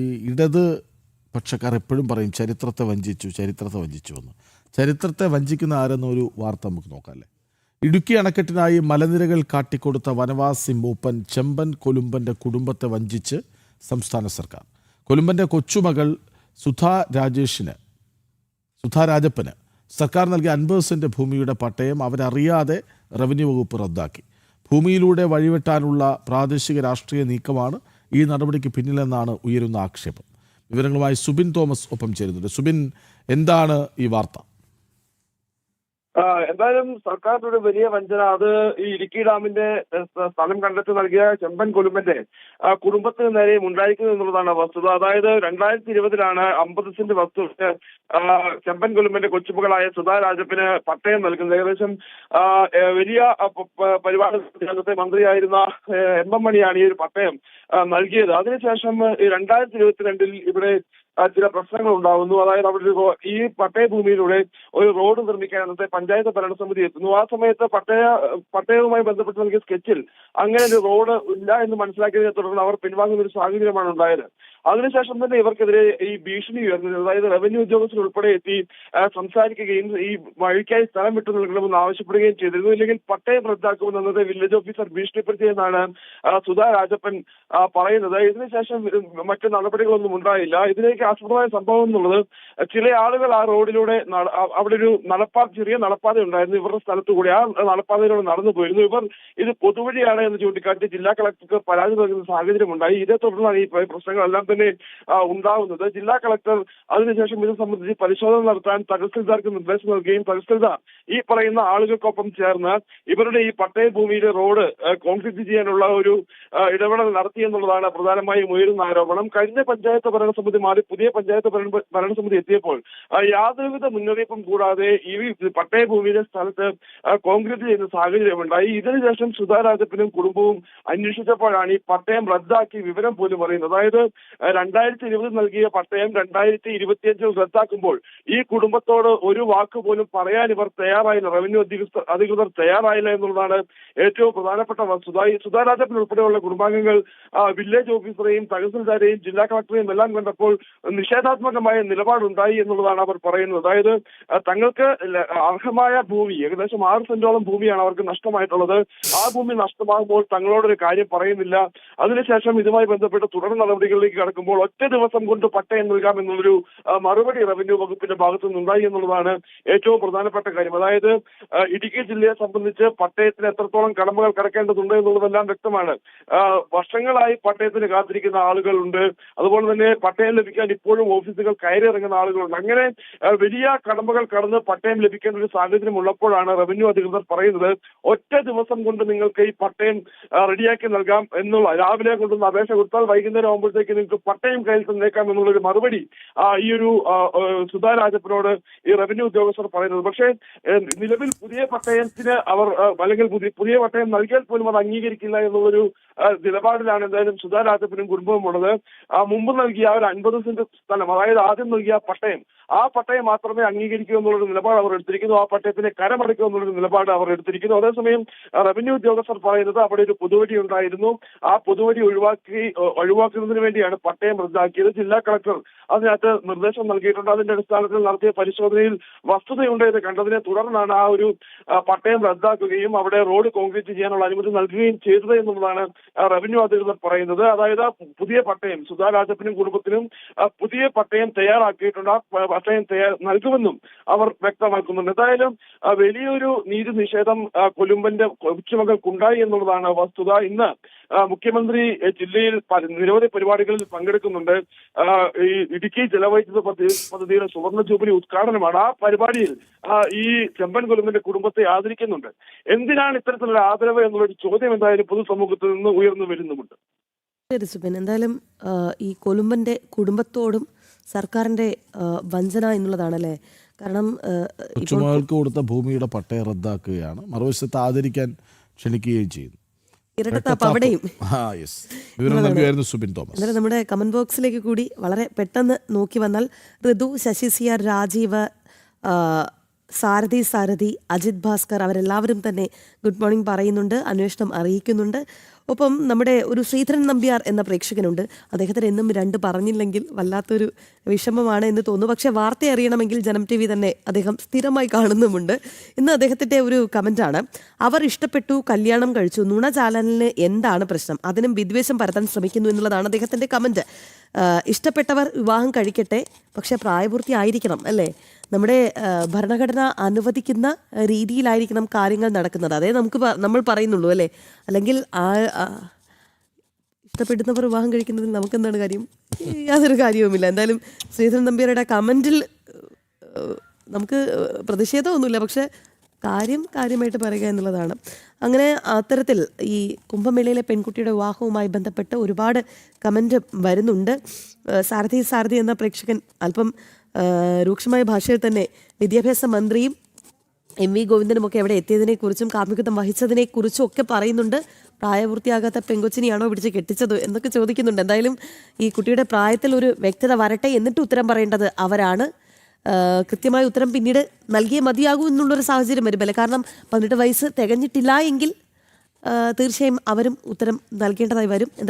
ഈ ഇടത് പക്ഷക്കാർ എപ്പോഴും പറയും ചരിത്രത്തെ വഞ്ചിച്ചു എന്ന്. ചരിത്രത്തെ വഞ്ചിക്കുന്ന ആരെന്നൊരു വാർത്ത നമുക്ക് നോക്കാം അല്ലേ. ഇടുക്കി അണക്കെട്ടിനായി മലനിരകൾ കാട്ടിക്കൊടുത്ത വനവാസി മൂപ്പൻ ചെമ്പൻ കൊലുമ്പൻ്റെ കുടുംബത്തെ വഞ്ചിച്ച് സംസ്ഥാന സർക്കാർ. കൊലുമ്പൻ്റെ കൊച്ചുമകൾ സുധാ രാജപ്പന് സർക്കാർ നൽകിയ 50 സെന്റ് ഭൂമിയുടെ പട്ടയം അവരറിയാതെ റവന്യൂ വകുപ്പ് റദ്ദാക്കി. ഭൂമിയിലൂടെ വഴിവെട്ടാനുള്ള പ്രാദേശിക രാഷ്ട്രീയ നീക്കമാണ് ഈ നടപടിക്ക് പിന്നിലെന്നാണ് ഉയരുന്ന ആക്ഷേപം. വിവരങ്ങളുമായി സുബിൻ തോമസ് ഒപ്പം ചേരുന്നുണ്ട്. സുബിൻ, എന്താണ് ഈ വാർത്ത? എന്തായാലും സർക്കാരിന്റെ ഒരു വലിയ വഞ്ചന അത് ഈ ഇടുക്കി ഡാമിന്റെ സ്ഥലം കണ്ടെത്തി നൽകിയ ചെമ്പൻ കൊലുമ്പന്റെ കുടുംബത്തിന് നേരെയും ഉണ്ടായിരിക്കുന്നു എന്നുള്ളതാണ് വസ്തുത. അതായത് 2020 50 സെന്റ് വസ്തു ചെമ്പൻ കൊലുമ്പന്റെ കൊച്ചുമകളായ സുധാ രാജപ്പന് പട്ടയം നൽകുന്നത്. ഏകദേശം വലിയ പരിപാടി അന്നത്തെ മന്ത്രിയായിരുന്ന എം മണിയാണ് ഈ ഒരു പട്ടയം നൽകിയത്. അതിനുശേഷം 2022 ഇവിടെ ചില പ്രശ്നങ്ങൾ ഉണ്ടാകുന്നു. അതായത് അവിടെ ഈ പട്ടയ ഭൂമിയിലൂടെ ഒരു റോഡ് നിർമ്മിക്കാൻ അന്നത്തെ പഞ്ചായത്ത് ഭരണസമിതി എത്തുന്നു. ആ സമയത്ത് പട്ടയവുമായി ബന്ധപ്പെട്ട് നൽകിയ സ്കെച്ചിൽ അങ്ങനെ ഒരു റോഡ് ഇല്ല എന്ന് മനസ്സിലാക്കിയതിനെ തുടർന്ന് അവർ പിൻവാങ്ങുന്ന ഒരു സാഹചര്യമാണ് ഉണ്ടായത്. അതിനുശേഷം തന്നെ ഇവർക്കെതിരെ ഈ ഭീഷണി ഉയർന്നത്. അതായത് റവന്യൂ ഉദ്യോഗസ്ഥർ ഉൾപ്പെടെ എത്തി സംസാരിക്കുകയും ഈ വഴിക്കായി സ്ഥലം വിട്ടു നൽകണമെന്ന് ആവശ്യപ്പെടുകയും ചെയ്തിരുന്നു. ഇല്ലെങ്കിൽ പട്ടയം റദ്ദാക്കുമെന്നത് വില്ലേജ് ഓഫീസർ ഭീഷണിപ്പെടുത്തിയെന്നാണ് സുധാ രാജപ്പൻ പറയുന്നത്. ഇതിനുശേഷം മറ്റു നടപടികളൊന്നും ഉണ്ടായില്ല. ഇതിലേക്ക് ആസ്പദമായ സംഭവം എന്നുള്ളത് ചില ആളുകൾ ആ റോഡിലൂടെ അവിടെ ഒരു ചെറിയ നടപ്പാത ഉണ്ടായിരുന്നു ഇവരുടെ സ്ഥലത്തു കൂടി. ആ നടപ്പാതയിലൂടെ നടന്നു പോയിരുന്നു. ഇവർ ഇത് പൊതുവഴിയാണ് എന്ന് ചൂണ്ടിക്കാട്ടി ജില്ലാ കളക്ടർക്ക് പരാതി നൽകുന്ന സാഹചര്യം ഉണ്ടായി. ഇതേ തുടർന്നാണ് ഈ പ്രശ്നങ്ങളെല്ലാം തന്നെ ഉണ്ടാവുന്നത്. ജില്ലാ കളക്ടർ അതിനുശേഷം ഇത് സംബന്ധിച്ച് പരിശോധന നടത്താൻ തഹസിൽദാർക്ക് നിർദ്ദേശം നൽകുകയും തഹസിൽദാർ ഈ പറയുന്ന ആളുകൾക്കൊപ്പം ചേർന്ന് ഇവരുടെ ഈ പട്ടയ ഭൂമിയിലെ റോഡ് കോൺക്രീറ്റ് ചെയ്യാനുള്ള ഒരു ഇടപെടൽ നടത്തി എന്നുള്ളതാണ് പ്രധാനമായും ഉയരുന്ന ആരോപണം. കഴിഞ്ഞ പഞ്ചായത്ത് ഭരണസമിതി മാറി പുതിയ പഞ്ചായത്ത് ഭരണസമിതി എത്തിയപ്പോൾ യാതൊരുവിധ മുന്നറിയിപ്പും കൂടാതെ ഈ പട്ടയ ഭൂമിയിലെ സ്ഥലത്ത് കോൺക്രീറ്റ് ചെയ്യുന്ന സാഹചര്യമുണ്ടായി. ഇതിനുശേഷം സുധാ രാജപ്പനും കുടുംബവും അന്വേഷിച്ചപ്പോഴാണ് ഈ പട്ടയം റദ്ദാക്കി വിവരം പോലും അറിയുന്നത്. അതായത് 2020 നൽകിയ പട്ടയം 2025 റദ്ദാക്കുമ്പോൾ ഈ കുടുംബത്തോട് ഒരു വാക്ക് പോലും പറയാൻ ഇവർ തയ്യാറായില്ല, റവന്യൂ അധികൃതർ തയ്യാറായില്ല എന്നുള്ളതാണ് ഏറ്റവും പ്രധാനപ്പെട്ട വസ്തുത. ഈ സുധാ രാജപ്പൻ ഉൾപ്പെടെയുള്ള കുടുംബാംഗങ്ങൾ വില്ലേജ് ഓഫീസറെയും തഹസിൽദാരെയും ജില്ലാ കളക്ടറെയും എല്ലാം കണ്ടപ്പോൾ നിഷേധാത്മകമായ നിലപാടുണ്ടായി എന്നുള്ളതാണ് അവർ പറയുന്നത്. അതായത് തങ്ങൾക്ക് അർഹമായ ഭൂമി ഏകദേശം 6 സെന്റോളം ഭൂമിയാണ് അവർക്ക് നഷ്ടമായിട്ടുള്ളത്. ആ ഭൂമി നഷ്ടമാകുമ്പോൾ തങ്ങളോടൊരു കാര്യം പറയുന്നില്ല. അതിനുശേഷം ഇതുമായി ബന്ധപ്പെട്ട് തുടർ നടപടികളിലേക്ക് കടക്കുമ്പോൾ ഒറ്റ ദിവസം കൊണ്ട് പട്ടയം നൽകാം എന്നുള്ളൊരു മറുപടി റവന്യൂ വകുപ്പിന്റെ ഭാഗത്തു നിന്നുണ്ടായി എന്നുള്ളതാണ് ഏറ്റവും പ്രധാനപ്പെട്ട കാര്യം. അതായത് ഇടുക്കി ജില്ലയെ സംബന്ധിച്ച് പട്ടയത്തിന് എത്രത്തോളം കടമകൾ കടക്കേണ്ടതുണ്ട് എന്നുള്ളതെല്ലാം വ്യക്തമാണ്. വർഷങ്ങളായി പട്ടയത്തിന് കാത്തിരിക്കുന്ന ആളുകളുണ്ട്. അതുപോലെ തന്നെ പട്ടയം ലഭിക്കാൻ ഇപ്പോഴും ഓഫീസുകൾ കയറിയിറങ്ങുന്ന ആളുകളുണ്ട്. അങ്ങനെ വലിയ കടമകൾ കടന്ന് പട്ടയം ലഭിക്കേണ്ട ഒരു സാഹചര്യം ഉള്ളപ്പോഴാണ് റവന്യൂ അധികൃതർ പറയുന്നത് ഒറ്റ ദിവസം കൊണ്ട് നിങ്ങൾക്ക് ഈ പട്ടയം റെഡിയാക്കി നൽകാം എന്നുള്ള, രാവിലെ കൊണ്ടുവന്ന് അപേക്ഷ കൊടുത്താൽ വൈകുന്നേരം ആകുമ്പോഴത്തേക്ക് നിങ്ങൾക്ക് പട്ടയം കയ്യിൽ തന്നേക്കാം എന്നുള്ളൊരു മറുപടി ഈ ഒരു സുധാ രാജപ്പനോട് ഈ റവന്യൂ ഉദ്യോഗസ്ഥർ പറയുന്നത്. പക്ഷേ നിലവിൽ പുതിയ പട്ടയത്തിന് അവർ അല്ലെങ്കിൽ പുതിയ പട്ടയം നൽകിയാൽ പോലും അത് അംഗീകരിക്കില്ല എന്നുള്ളൊരു നിലപാടിലാണ് എന്തായാലും സുധാ രാജപ്പനും കുടുംബവും ഉള്ളത്. മുമ്പ് നൽകിയ ഒരു 50 സെന്റ് സ്ഥലം, അതായത് ആദ്യം നൽകിയ പട്ടയം, ആ പട്ടയം മാത്രമേ അംഗീകരിക്കൂ എന്നുള്ളൊരു നിലപാട് അവർ എടുത്തിരിക്കുന്നു. ആ പട്ടയത്തിന് കരമടയ്ക്കൂ എന്നുള്ളൊരു നിലപാട് അവർ എടുത്തിരിക്കുന്നു. അതേസമയം റവന്യൂ ഉദ്യോഗസ്ഥർ പറയുന്നത് അവിടെ ഒരു പൊതുവഴി ഉണ്ടായിരുന്നു, ആ പൊതുവഴി ഒഴിവാക്കുന്നതിന് വേണ്ടിയാണ് പട്ടയം റദ്ദാക്കിയത്. ജില്ലാ കളക്ടർ അതിനകത്ത് നിർദ്ദേശം നൽകിയിട്ടുണ്ട്. അതിന്റെ അടിസ്ഥാനത്തിൽ നടത്തിയ പരിശോധനയിൽ വസ്തുതയുണ്ട് എന്ന് കണ്ടതിനെ തുടർന്നാണ് ആ ഒരു പട്ടയം റദ്ദാക്കുകയും അവിടെ റോഡ് കോൺക്രീറ്റ് ചെയ്യാനുള്ള അനുമതി നൽകുകയും ചെയ്തത് എന്നുള്ളതാണ് റവന്യൂ അധികൃതർ പറയുന്നത്. അതായത് പുതിയ പട്ടയം സുധാ രാജപ്പനും കുടുംബത്തിനും പുതിയ പട്ടയം തയ്യാറാക്കിയിട്ടുണ്ട്. ആ പട്ടയം നൽകുമെന്നും അവർ വ്യക്തമാക്കുന്നുണ്ട്. എന്തായാലും വലിയൊരു നീതി നിഷേധം കൊലുമ്പന്റെ കൊച്ചുമകൾക്കുണ്ടായി എന്നുള്ളതാണ് വസ്തുത. ഇന്ന് മുഖ്യമന്ത്രി ജില്ലയിൽ നിരവധി പരിപാടികളിൽ പങ്കെടുക്കുന്നുണ്ട്. ഈ ഇടുക്കി ജലവൈദ്യുത പദ്ധതിയുടെ സുവർണ്ണ ജൂബിലി ഉദ്ഘാടനമാണ്. ആ പരിപാടിയിൽ ഈ ചെമ്പൻ കൊലുമ്പന്റെ കുടുംബത്തെ ആദരിക്കുന്നുണ്ട്. എന്തിനാണ് ഇത്തരത്തിലുള്ള ആദരവ് എന്നുള്ളൊരു ചോദ്യം എന്തായാലും പൊതുസമൂഹത്തിൽ നിന്ന് ഉയർന്നു വരുന്നുമുണ്ട്. ശരി സുബിൻ, എന്തായാലും ഈ കൊലുമ്പന്റെ കുടുംബത്തോടും സർക്കാരിന്റെ വഞ്ചന എന്നുള്ളതാണല്ലേ. കാരണം കൊച്ചുമകൾക്ക് കൊടുത്ത ഭൂമിയുടെ പട്ടയം റദ്ദാക്കുകയാണ്, മറുവശത്ത് ആദരിക്കാൻ ക്ഷണിക്കുകയും ചെയ്യുന്നു. ഇരട്ടത്താപ്പ് അവിടെയും. എന്നാലും നമ്മുടെ കമന്റ് ബോക്സിലേക്ക് കൂടി വളരെ പെട്ടെന്ന് നോക്കി വന്നാൽ ഋതു, ശശി സിയാർ, രാജീവ്, സാരഥി, അജിത് ഭാസ്കർ അവരെല്ലാവരും തന്നെ ഗുഡ് മോർണിംഗ് പറയുന്നുണ്ട്, അന്വേഷണം അറിയിക്കുന്നുണ്ട്. ഒപ്പം നമ്മുടെ ഒരു ശ്രീധരൻ നമ്പ്യാർ എന്ന പ്രേക്ഷകനുണ്ട്. അദ്ദേഹത്തിന് എന്നും 2 പറഞ്ഞില്ലെങ്കിൽ വല്ലാത്തൊരു വിഷമമാണ് എന്ന് തോന്നുന്നു. പക്ഷേ വാർത്ത അറിയണമെങ്കിൽ ജനം TV തന്നെ അദ്ദേഹം സ്ഥിരമായി കാണുന്നുമുണ്ട്. ഇന്ന് അദ്ദേഹത്തിൻ്റെ ഒരു കമൻറ്റാണ്: അവർ ഇഷ്ടപ്പെട്ടു, കല്യാണം കഴിച്ചു, നുണ ചാനലിന് എന്താണ് പ്രശ്നം? അതിനും വിദ്വേഷം പരത്താൻ ശ്രമിക്കുന്നു എന്നുള്ളതാണ് അദ്ദേഹത്തിൻ്റെ കമൻറ്റ്. ഇഷ്ടപ്പെട്ടവർ വിവാഹം കഴിക്കട്ടെ, പക്ഷേ പ്രായപൂർത്തി ആയിരിക്കണം അല്ലേ? നമ്മുടെ ഭരണഘടന അനുവദിക്കുന്ന രീതിയിലായിരിക്കണം കാര്യങ്ങൾ നടക്കുന്നത്. അതേ നമ്മൾ പറയുന്നുള്ളൂ അല്ലേ? അല്ലെങ്കിൽ ഇഷ്ടപ്പെടുന്നവർ വിവാഹം കഴിക്കുന്നതിൽ നമുക്കെന്താണ് കാര്യം? യാതൊരു കാര്യവുമില്ല. എന്തായാലും ശ്രീധരൻ നമ്പ്യാരുടെ കമൻറ്റിൽ നമുക്ക് പ്രതിഷേധമൊന്നുമില്ല, പക്ഷേ കാര്യമായിട്ട് പറയുക എന്നുള്ളതാണ്. അങ്ങനെ അത്തരത്തിൽ ഈ കുംഭമേളയിലെ പെൺകുട്ടിയുടെ വിവാഹവുമായി ബന്ധപ്പെട്ട് ഒരുപാട് കമൻറ്റ് വരുന്നുണ്ട്. സാരഥി എന്ന പ്രേക്ഷകൻ അല്പം രൂക്ഷമായ ഭാഷയിൽ തന്നെ വിദ്യാഭ്യാസ മന്ത്രിയും MV ഗോവിന്ദനുമൊക്കെ എവിടെ എത്തിയതിനെക്കുറിച്ചും കാർമ്മികത്വം വഹിച്ചതിനെക്കുറിച്ചും ഒക്കെ പറയുന്നുണ്ട്. പ്രായപൂർത്തിയാകാത്ത പെങ്കൊച്ചിനെയാണോ പിടിച്ച് കെട്ടിച്ചത് എന്നൊക്കെ ചോദിക്കുന്നുണ്ട്. എന്തായാലും ഈ കുട്ടിയുടെ പ്രായത്തിൽ ഒരു വ്യക്തത വരട്ടെ, എന്നിട്ട് ഉത്തരം പറയേണ്ടത് അവരാണ്. കൃത്യമായ ഉത്തരം പിന്നീട് നൽകിയേ മതിയാകൂ എന്നുള്ളൊരു സാഹചര്യം വരുമല്ലേ? കാരണം 18 വയസ്സ് തികഞ്ഞിട്ടില്ല എങ്കിൽ തീർച്ചയായും അവരും ഉത്തരം നൽകേണ്ടതായി വരും.